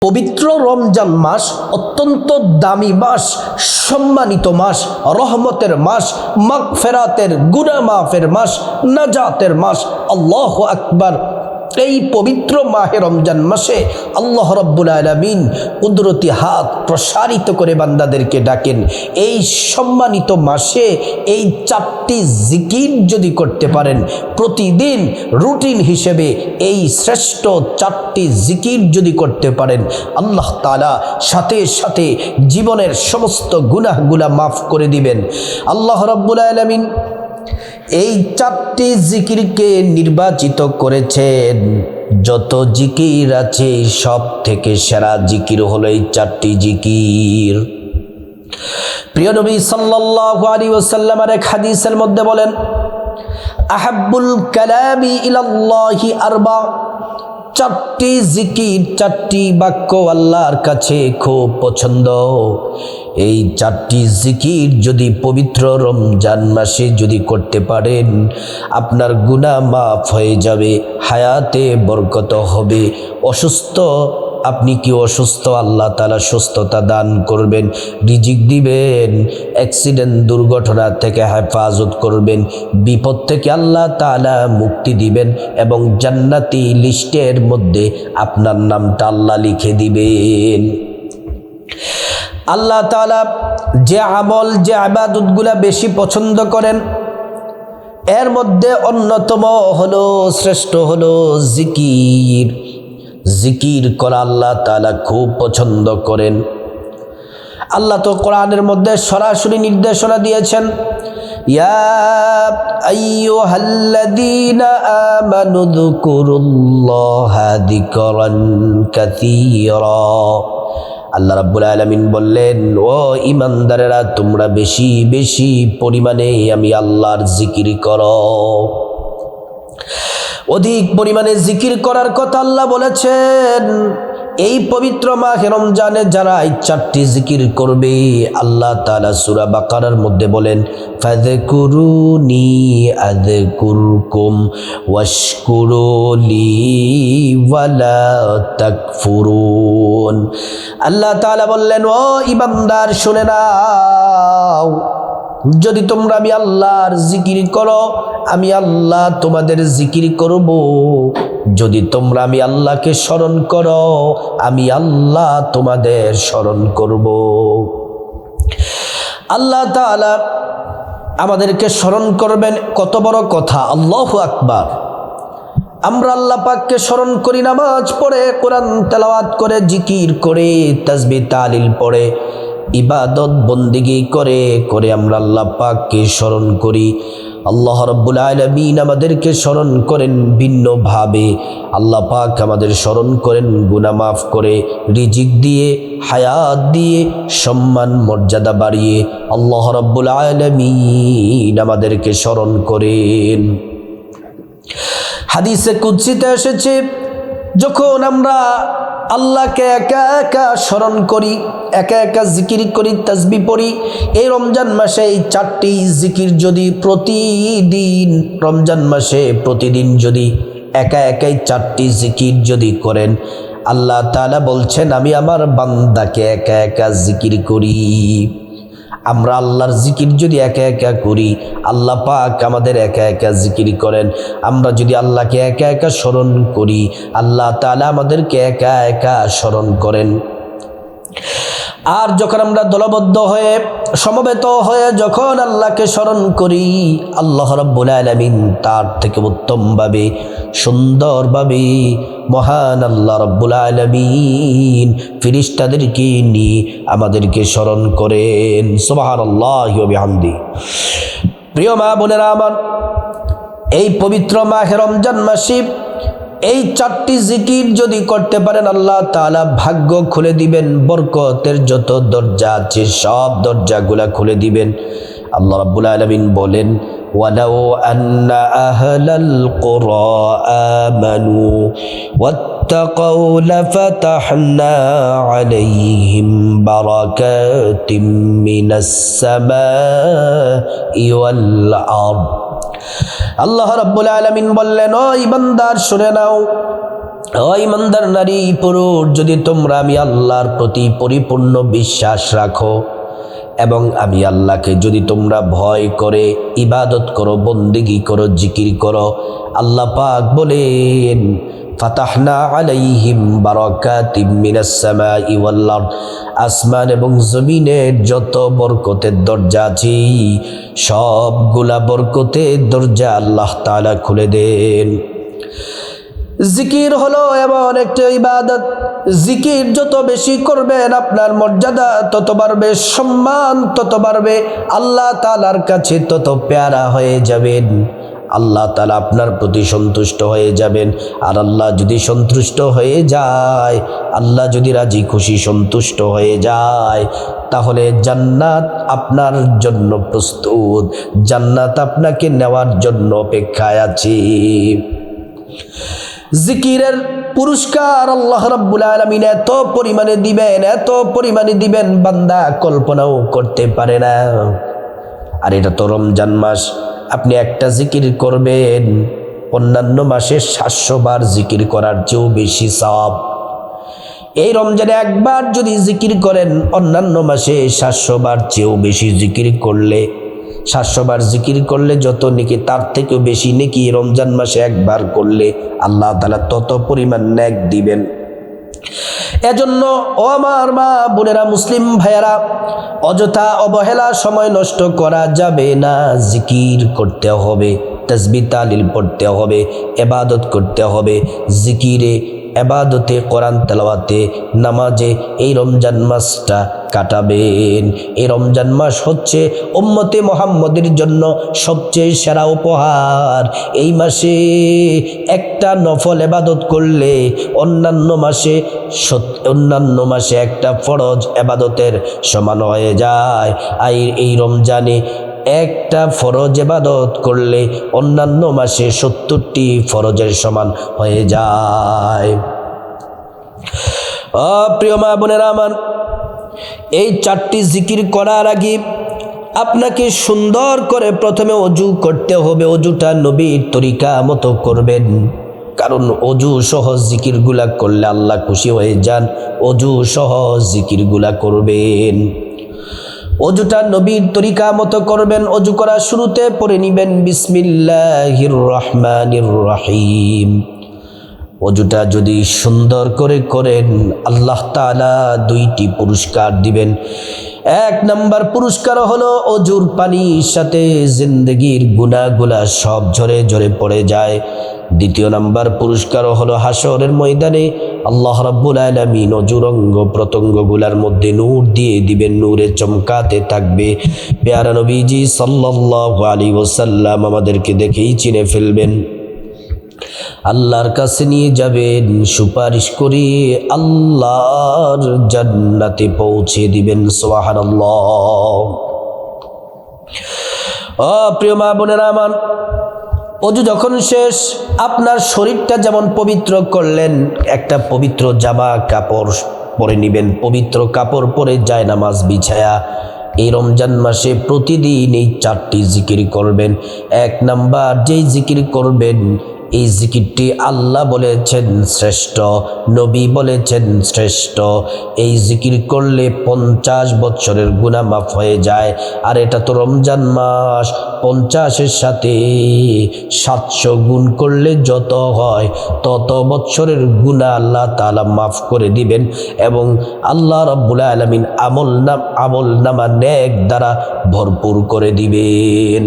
পবিত্র রমজান মাস অত্যন্ত দামি মাস, সম্মানিত মাস, রহমতের মাস, মাগফিরাতের, গুনাহ মাফের মাস, নাজাতের মাস। আল্লাহু আকবার। এই পবিত্র মাহে রমজান মাসে আল্লাহ রাব্বুল আলামিন কুদরতি হাত প্রসারিত করে বান্দাদেরকে ডাকেন। এই সম্মানিত মাসে এই 4টি জিকির যদি করতে পারেন প্রতিদিন রুটিন হিসেবে, এই শ্রেষ্ঠ 4টি জিকির যদি করতে পারেন, আল্লাহ তাআলা সাথে সাথে জীবনের সমস্ত গুনাহগুলা মাফ করে দিবেন। আল্লাহ রাব্বুল আলামিন এই 4টি জিকিরকে নির্বাচিত করেছেন। যত জিকির আছে সব থেকে সেরা জিকির হলো এই 4টি জিকির। প্রিয় নবী সাল্লাল্লাহু আলাইহি ওয়াসাল্লামের এক হাদিসের মধ্যে বলেন, আহাব্বুল কালামি ইলাল্লাহি আরবা। 4টি জিকির, 4টি বাক্য আল্লাহর কাছে খুব পছন্দ। এই 4টি জিকির যদি পবিত্র রমজান মাসে যদি করতে পারেন, আপনার গুনাহ মাফ হয়ে যাবে, হায়াতে বরকত হবে। অসুস্থ, আপনি কি অসুস্থ, আল্লাহ তাআলা সুস্থতা দান করবেন, রিজিক দিবেন। অ্যাক্সিডেন্ট, দুর্ঘটনা থেকে হেফাজত করবেন, বিপদ থেকে আল্লাহ তাআলা মুক্তি দিবেন এবং জান্নাতি লিস্টের মধ্যে আপনার নামটা আল্লাহ লিখে দিবেন। আল্লাহ তাআলা যে আমল, যে ইবাদতগুলা বেশি পছন্দ করেন, এর মধ্যে অন্যতম হলো, শ্রেষ্ঠ হলো জিকির। জিকির করা আল্লাহ তাআলা খুব পছন্দ করেন। আল্লাহ তো কোরআনের মধ্যে সরাসরি নির্দেশনা দিয়েছেন, ইয়া আইয়ুহাল্লাযীনা আমানু যকুরুল্লাহা যিকরান কাসীরা। আল্লাহ রাব্বুল আলামিন বললেন, ও ঈমানদারেরা, তোমরা বেশি বেশি পরিমাণে আমি আল্লাহর জিকির করো। অধিক পরিমাণে জিকির করার কথা আল্লাহ বলেছেন। এই পবিত্র মাহে রমজানে যারা এই 4টি জিকির করবে, আল্লাহ তাআলা সূরা বাকারার মধ্যে বলেন, ফাযকুরুনি আযকুরকুম ওয়াশকুরুলি ওয়ালা তাকফুরুন। আল্লাহ তাআলা বললেন, ও ঈমানদার শুনে নাও, যদি তোমরা আমি আল্লাহর জিকির করো, আমি আল্লাহ তোমাদের জিকির করব। যদি তোমরা আমি আল্লাহকে স্মরণ করো, আমি আল্লাহ তোমাদের স্মরণ করব। আল্লাহ তাআলা আমাদেরকে স্মরণ করবেন, কত বড় কথা! আল্লাহু আকবার। আমরা আল্লাহ পাককে স্মরণ করি নামাজ পড়ে, কোরআন তেলাওয়াত করে, জিকির করে, তাসবিহ তাহলিল পড়ে, ইবাদত বন্দেগী করে করে আমরা আল্লাহ পাককে স্মরণ করি। আল্লাহ রাব্বুল আলামিন আমাদেরকে স্মরণ করেন ভিন্নভাবে। আল্লাহ পাক আমাদের স্মরণ করেন গুনাহ মাফ করে, রিজিক দিয়ে, হায়াত দিয়ে, সম্মান মর্যাদা বাড়িয়ে। আল্লাহ রাব্বুল আলামিন আমাদেরকে স্মরণ করেন। হাদিসে কুদসিতে এসেছে, যখন আমরা আল্লাহকে একা একা স্মরণ করি, একা একা জিকির করি, তাসবিহ পড়ি, এই রমজান মাসে এই 4টি জিকির যদি প্রতিদিন, রমজান মাসে প্রতিদিন যদি একা একাই 4টি জিকির যদি করেন, আল্লাহ তাআলা বলছেন, আমি আমার বান্দাকে একা একা জিকির করি। আমরা আল্লাহর জিকির যদি একা একা করি, আল্লাহ পাক আমাদের একা একা জিকির করেন। আমরা যদি আল্লাহকে একা একা স্মরণ করি, আল্লাহ তাআলা আমাদেরকে একা একা স্মরণ করেন। আর যখন আমরা দলবদ্ধ হয়ে, সমবেত হয়ে যখন আল্লাহকে স্মরণ করি, আল্লাহ রাব্বুল আলামিন তার থেকে উত্তমভাবে, সুন্দরভাবে মহান আল্লাহ রাব্বুল আলামিন ফেরেশতাদেরকে নিয়ে আমাদেরকে স্মরণ করেন। সুবহানাল্লাহি ওয়া বিহামদিহি। প্রিয় মা বোনেরা আমার, এই পবিত্র মাহে রমজান মাসে এই 4টি জিকির যদি করতে পারেন, আল্লাহ তাআলা ভাগ্য খুলে দিবেন, বরকতের যত দরজা আছে সব দরজাগুলা খুলে দিবেন। আল্লাহ রাব্বুল আলামিন বলেন, ওয়ালাউ আন্না আহলাল কুরা আমানু ওয়াত্তাকাউ লাফাতাহনা আলাইহিম বারাকাতিম মিনাস সামাই ওয়াল আরদ। আল্লাহ রাব্বুল আলামিন বললেন, ও ঈমানদার শুনে নাও, ও ইমানদার নারী পুরুষ, যদি তোমরা আমি আল্লাহর প্রতি পরিপূর্ণ বিশ্বাস রাখো এবং আমি আল্লাহকে যদি তোমরা ভয় করে ইবাদত করো, বন্দেগী করো, জিকির করো, আল্লাহ পাক বলেন ফাতাহনা আলাইহিম বারাকাতিম মিনাস সামাই ওয়াল আরদ, আসমান এবং জমিনের যত বরকতের দরজা আছে সবগুলা বরকতের দরজা আল্লাহ তাআলা খুলে দেন। জিকির হলো এমন একটা ইবাদত, জিকির যত বেশি করবেন আপনার মর্যাদা তত বাড়বে, সম্মান তত বাড়বে, আল্লাহ তাআলার কাছে তত প্যারা হয়ে যাবেন, আল্লাহ তাআলা আপনার প্রতি সন্তুষ্ট হয়ে যাবেন। আর আল্লাহ যদি সন্তুষ্ট হয়ে যায়, আল্লাহ যদি রাজি খুশি সন্তুষ্ট হয়ে যায়, তাহলে জান্নাত আপনার জন্য প্রস্তুত, জান্নাত আপনাকে নেওয়ার জন্য অপেক্ষায় আছে। জিকিরের পুরস্কার আল্লাহ রাব্বুল আলামিন এত পরিমাণে দিবেন, এত পরিমাণে দিবেন বান্দা কল্পনাও করতে পারে না। আর এটা তো রমজান মাস, আপনি একটা জিকির করবেন অন্যান্য মাসে 700 বার জিকির করার চেয়েও বেশি সওয়াব। এই রমজানে একবার যদি জিকির করেন, অন্যান্য মাসে 700 বার চেয়েও বেশি জিকির করলে, 700 বার জিকির করলে যত নেকি তার থেকেও বেশি নেকি রমজান মাসে একবার করলে আল্লাহ তাআলা তত পরিমাণ নেক দিবেন। এজন্য ও আমার মা বোনেরা, মুসলিম ভাইয়েরা, অযথা অবহেলা সময় নষ্ট করা যাবে না। জিকির করতে হবে, তাসবিহ তাহলিল পড়তে হবে, ইবাদত করতে হবে। জিকিরে, ইবাদতে, কোরআন তেলাওয়াতে, নামাজে এই রমজান মাসটা কাটাবেন। এই রমজান মাস হচ্ছে উম্মতে মুহাম্মদের জন্য সবচেয়ে সেরা উপহার। এই মাসে একটা নফল ইবাদত করলে অন্যান্য মাসে একটা ফরজ ইবাদতের সমান হয়ে যায়। আর এই রমজানে একটা ফরজ ইবাদত করলে অন্যান্য মাসে 70টি ফরজের সমান হয়ে যায়। প্রিয় মা বোনেরা আমার, এই 4টি জিকির করার আগে আপনাকে সুন্দর করে প্রথমে অজু করতে হবে। অজুটা নবীর তরিকা মতো করবেন, কারণ অজু সহ জিকিরগুলা করলে আল্লাহ খুশি হয়ে যান। অজু সহ জিকিরগুলা করবেন, অজুটা নবীর তরিকা মতো করবেন। অজু করার শুরুতে পড়ে নিবেন বিসমিল্লাহির রহমানির রহিম। অজুটা যদি সুন্দর করে করেন, আল্লাহ তাআলা 2টি পুরস্কার দিবেন। 1 নাম্বার পুরস্কার হলো অজুর পানির সাথে জিন্দেগির গুনাহগুলা সব ঝরে ঝরে পড়ে যায়। 2 নাম্বার পুরস্কার হলো হাসরের ময়দানে আল্লাহ রাব্বুল আলামিন অজুর অঙ্গ প্রত্যঙ্গগুলার মধ্যে নূর দিয়ে দিবেন, নূরে চমকাতে থাকবে। প্যারা নবীজি সাল্লাল্লাহু আলাইহি ওয়াসাল্লাম আমাদেরকে দেখেই চিনে ফেলবেন, আল্লাহর কাছে নিয়ে যাবেন, সুপারিশ করে আল্লাহর জান্নাতে পৌঁছে দিবেন। সুবহানাল্লাহ। প্রিয় মা বোনেরা আমার, অজু যখন শেষ, আপনার শরীরটা যেমন পবিত্র করলেন, একটা পবিত্র জামা কাপড় পরে নিবেন। পবিত্র কাপড় পরে জায়নামাজ বিছায়া এই রমজান মাসে প্রতিদিন এই 4টি জিকির করবেন। 1 নাম্বার যেই জিকির করবেন, এই জিকিরটি আল্লাহ বলেছেন শ্রেষ্ঠ, নবী বলেছেন শ্রেষ্ঠ। এই জিকির করলে 50 বছরের গুনাহ মাফ হয়ে যায়। আর এটা তো রমজান মাস, 50-এর সাথে 700 গুণ করলে যত হয় তত বছরের গুনাহ আল্লাহ তাআলা মাফ করে দিবেন এবং আল্লাহ রাব্বুল আলামিন আমল নামা নেক দ্বারা ভরপুর করে দিবেন।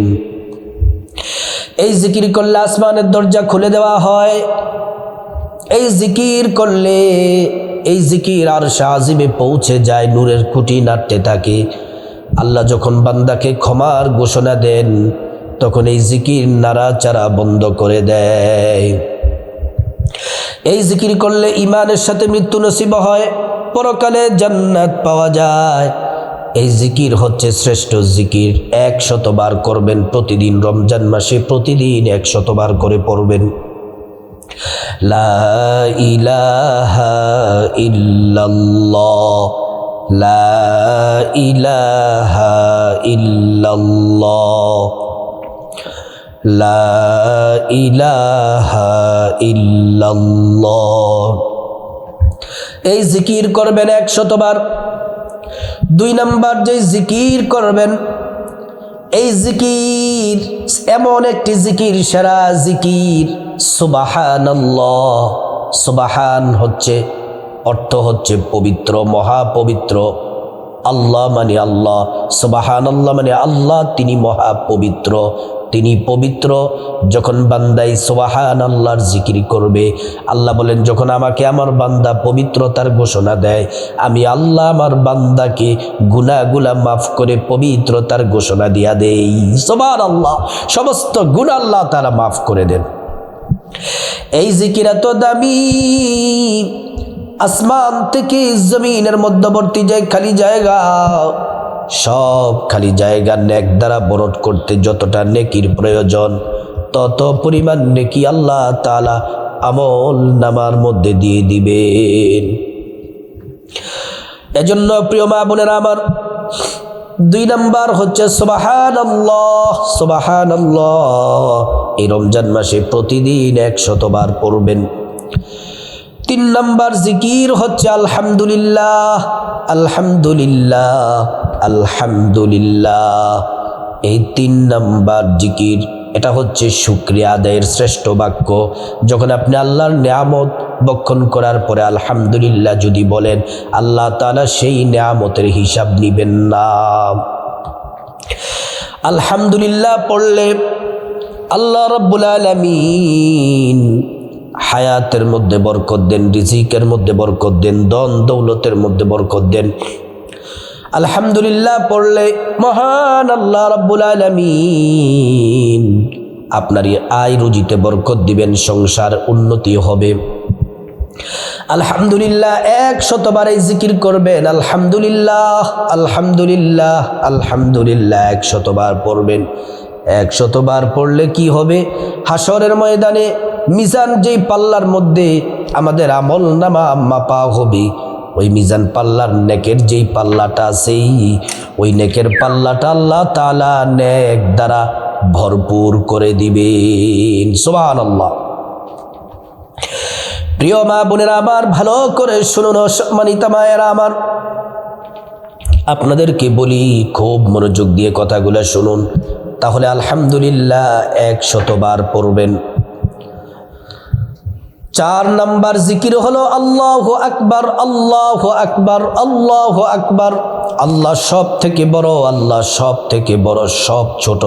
এই জিকির করলে আসমানের দরজা খুলে দেওয়া হয়। এই জিকির করলে, এই জিকির আরশে আজিমে পৌঁছে যায়, নূরের খুঁটি নাড়তে থাকে। আল্লাহ যখন বান্দাকে ক্ষমার ঘোষণা দেন, তখন এই জিকির নাড়াচাড়া বন্ধ করে দেয়। এই জিকির করলে ঈমানের সাথে মৃত্যু নসিব হয়, পরকালে জান্নাত পাওয়া যায়। এই জিকির হচ্ছে শ্রেষ্ঠ জিকির। 100 বার করবেন প্রতিদিন, রমজান মাসে প্রতিদিন 100 বার করে পড়বেন। লা ইলাহা ইল্লাল্লাহ, লা ইলাহা ইল্লাল্লাহ, লা ইলাহা ইল্লাল্লাহ। এই জিকির করবেন 100 বার। 2 নাম্বার যে জিকির করবেন, এই জিকির এমন একটি জিকির, সেরা জিকির সুবহানাল্লাহ। সুবহান হচ্ছে অর্থ হচ্ছে পবিত্র, মহাপবিত্র। আল্লাহ মানে আল্লাহ, সুবহানাল্লাহ মানে আল্লাহ তিনি মহাপবিত্র, তিনি পবিত্র। যখন বান্দাই সুবহানাল্লাহর জিকির করবে, আল্লাহ বলেন যখন আমাকে আমার বান্দা পবিত্রতার ঘোষণা দেয়, আমি আল্লাহ আমার বান্দাকে গুনাহগুলা মাফ করে পবিত্রতার ঘোষণা দিয়া দেই। সুবহানাল্লাহ, সমস্ত গুনাহ আল্লাহ তাআলা মাফ করে দেন। এই জিকির এত দামি, আসমান থেকে জমিনের মধ্যবর্তী যে খালি জায়গা, সব খালি জায়গা নেক দ্বারা ভরট করতে যতটা নেকির প্রয়োজন, তত পরিমাণ নেকি আল্লাহ তাআলা আমল নামার মধ্যে দিয়ে দিবেন। এজন্য প্রিয় মা বোনেরা আমার, 2 নাম্বার হচ্ছে সুবহানাল্লাহ। সুবহানাল্লাহ এই রমজান মাসে প্রতিদিন 100 বার পড়বেন। 3 নাম্বার জিকির হচ্ছে আলহামদুলিল্লাহ। আলহামদুলিল্লাহ, আলহামদুলিল্লাহ। এই 3 নাম্বার জিকির, এটা হচ্ছে শুকরিয়া আদায়ের শ্রেষ্ঠ বাক্য। যখন আপনি আল্লাহর নিয়ামত বক্ষণ করার পরে আলহামদুলিল্লাহ যদি বলেন, আল্লাহ তাআলা সেই নিয়ামতের হিসাব নিবেন না। আলহামদুলিল্লাহ পড়লে আল্লাহ রাব্বুল আলামিন হায়াতের মধ্যে বরকত দেন, রিজিকের মধ্যে বরকত দেন, ধন দৌলতের মধ্যে বরকত দেন। আলহামদুলিল্লাহ পড়লে মহান আল্লাহ রাব্বুল আলামিন আপনার আয় রুজিতে বরকত দিবেন, সংসার উন্নতি হবে। আলহামদুলিল্লাহ 100 বার এই জিকির করবেন। আলহামদুলিল্লাহ, আলহামদুলিল্লাহ, আলহামদুলিল্লাহ 100 বার পড়বেন। 100 বার পড়লে কি হবে? হাসরের ময়দানে মিজান যেই পাল্লার মধ্যে আমাদের আমল নামা মাপা হবে, ওই মিজান পাল্লার নেকের যেই পাল্লাটা আছে, ওই নেকের পাল্লাটা আল্লাহ তাআলা নেক দ্বারা ভরপুর করে দিবেন। সুবহানাল্লাহ। প্রিয় মা বোনেরা আমার, ভালো করে শুনুন, সম্মানিতা মায়েরা আমার, আপনাদেরকে বলি খুব মনোযোগ দিয়ে কথাগুলো শুনুন, তাহলে আলহামদুলিল্লাহ 100 বার পড়বেন। 4 নাম্বার জিকির হলো আল্লাহু আকবার, আল্লাহু আকবার, আল্লাহু আকবার। আল্লাহ সব থেকে বড়, আল্লাহ সব থেকে বড়, সব ছোট,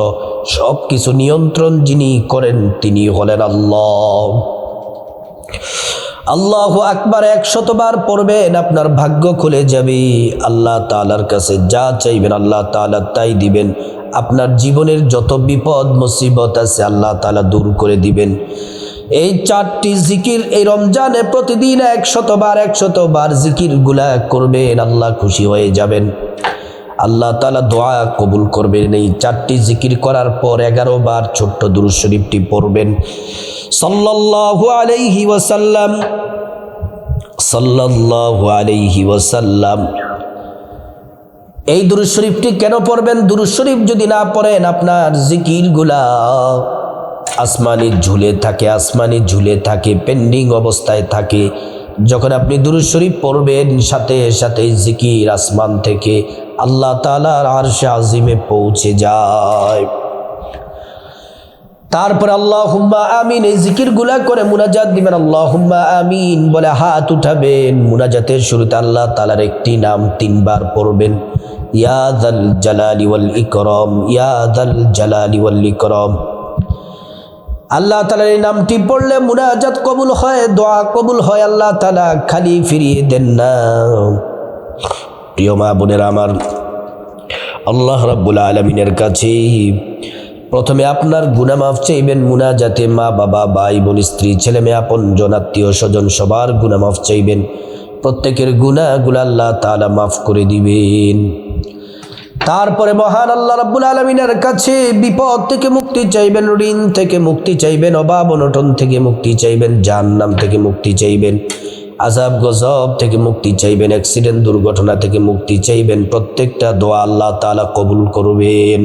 সব কিছু নিয়ন্ত্রণ যিনি করেন তিনি হলেন আল্লাহ। আল্লাহু আকবার 100 বার পড়বেন, আপনার ভাগ্য খুলে যাবে। আল্লাহ তাআলার কাছে যা চাইবেন আল্লাহ তাআলা তাই দিবেন। আপনার জীবনের যত বিপদ মুসিবত আছে আল্লাহ তাআলা দূর করে দিবেন। এই 4টি জিকির এই রমজানে প্রতিদিন 100 বার 100 বার জিকির গুলা করবেন, আল্লাহ খুশি হয়ে যাবেন, আল্লাহ তাআলা দোয়া কবুল করবেন। এই 4টি জিকির করার পর 11 বার ছোট্ট দুরূদ শরীফটি পড়বেন, সাল্লাল্লাহু আলাইহি ওয়াসাল্লাম, সাল্লাল্লাহু আলাইহি ওয়াসাল্লাম। এই দুরূদ শরীফটি কেন পড়বেন? দুরূদ শরীফ যদি না পড়েন আপনার জিকিরগুলা আসমানে ঝুলে থাকে, আসমানে ঝুলে থাকে, পেন্ডিং অবস্থায় থাকে। যখন আপনি দুরূদ শরীফ পড়বেন, সাথে সাথে জিকির আসমান থেকে আল্লাহ তাআলার আরশে আজিমে পৌঁছে যায়। তারপর আল্লাহুম্মা আমিন এই জিকিরগুলা করে মুনাজাত দিবেন। আল্লাহুম্মা আমিন বলে হাত উঠাবেন। মুনাজাতের শুরুতে আল্লাহ তাআলার একটি নাম 3 বার পড়বেন, ইয়া যাল জালালি ওয়াল ইকরাম, ইয়া যাল জালালি ওয়াল ইকরাম। আল্লাহ তাআলার এই নামটি পড়লে মুনাজাত কবুল হয়, দোয়া কবুল হয়, আল্লাহ তাআলা খালি ফিরিয়ে দেন না। প্রিয় মা বোনেরা আমার, আল্লাহ রাব্বুল আলামিনের কাছে প্রথমে আপনার গুনাহ মাফ চাইবেন। মুনাজাতে মা বাবা, ভাই বোন, স্ত্রী, ছেলে মেয়ে, আপনজন, আত্মীয় স্বজন সবার গুনাহ মাফ চাইবেন। প্রত্যেকের গুনাহগুলো আল্লাহ তাআলা মাফ করে দিবেন। তারপরে মহান আল্লাহ রাব্বুল আলামিনের কাছে বিপদ থেকে মুক্তি চাইবেন, ঋণ থেকে মুক্তি চাইবেন, অভাব অনটন থেকে মুক্তি চাইবেন, জাহান্নাম থেকে মুক্তি চাইবেন, আযাব গজব থেকে মুক্তি চাইবেন, অ্যাক্সিডেন্ট দুর্ঘটনা থেকে মুক্তি চাইবেন। প্রত্যেকটা দোয়া আল্লাহ তাআলা কবুল করবেন।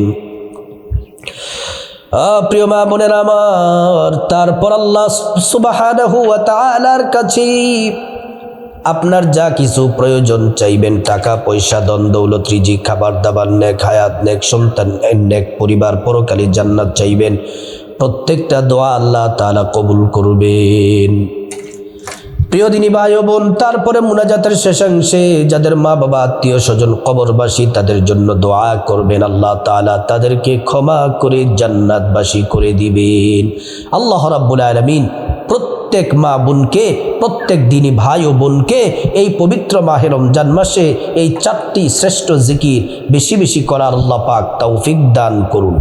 প্রিয় মা বোনেরা আমার, তারপর আল্লাহ সুবহানাহু ওয়া তাআলার কাছে আপনার যা কিছু প্রয়োজন চাইবেন, টাকা পয়সা ধন দৌলত রিজিক খাবার দাবার নেক হায়াত নেক সন্তান নেক পরিবার পরকালী জান্নাত চাইবেন, প্রত্যেকটা দোয়া আল্লাহ তাআলা কবুল করবেন। প্রিয় দিনী ভাই ও বোন, তারপরে মুনাজাতের শেষাংশে যাদের মা বাবা আত্মীয় স্বজন কবরবাসী তাদের জন্য দোয়া করবেন, আল্লাহ তাআলা তাদেরকে ক্ষমা করে জান্নাতবাসী করে দিবেন। আল্লাহ রাব্বুল আলামিন প্রত্যেক মা বোনকে, প্রত্যেক দিনী ভাই ও বোনকে এই পবিত্র মাহে রমজান মাসে এই 4টি শ্রেষ্ঠ জিকির বেশি বেশি করার আল্লাহ পাক তৌফিক দান করুন।